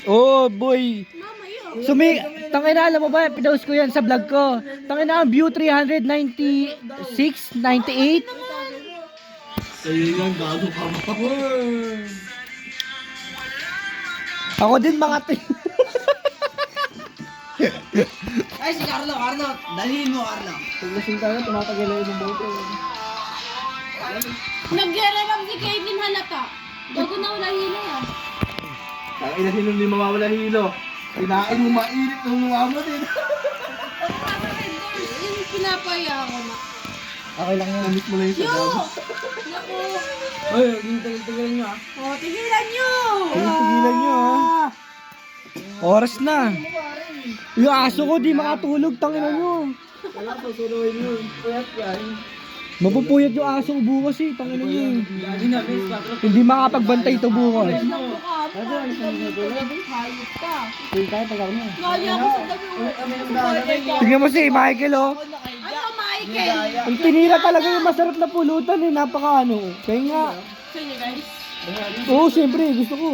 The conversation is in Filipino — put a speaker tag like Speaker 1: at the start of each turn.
Speaker 1: Oh, boy.
Speaker 2: Mama,
Speaker 1: Tangina, alam mo ba, pinost ko yan sa vlog ko. Tangina, ang view 396, 98.
Speaker 3: Sa'yo yan, gago ka ba?
Speaker 1: Ako din mga
Speaker 4: Ay, si Carlo, dalhin mo, Carlo.
Speaker 1: Paglasing tayo, tumatagal na yung boto.
Speaker 2: nag-re-rap si Caitlyn halata. Bago na wala hilo ah.
Speaker 3: Ang ina sino hindi mawawala hilo. Kinain mo mainit nung lumamo din.
Speaker 2: Yung pinapaya ako na.
Speaker 1: Okay lang yan.
Speaker 3: Namit mo lang yung
Speaker 2: Yo!
Speaker 3: sabaw.
Speaker 2: Naku!
Speaker 4: Ay, yung tagal-tagal nyo ah.
Speaker 2: O, tigilan nyo!
Speaker 1: Tigilan nyo ha. Oras na. Yung aso ko di makatulog, tangina nyo.
Speaker 3: Kaya susuruin yun. Puyat yan.
Speaker 1: Mapupuyat yung aso ko bukas eh, tangina nyo.
Speaker 4: Lagi na, bes, 4.
Speaker 1: Hindi makapagbantay ito bukas.
Speaker 2: Naku ka, pwedeng hayop ka.
Speaker 1: Tuloy tayo pag ako na.
Speaker 2: Lagi ako sa gabi.
Speaker 1: Tingnan mo si Michael oh.
Speaker 2: Ano, Michael?
Speaker 1: Ang tinira talaga yung masarap na pulutan eh, napaka ano. Kaya nga.
Speaker 2: Sa inyo guys.
Speaker 1: Oo, siyempre, gusto ko.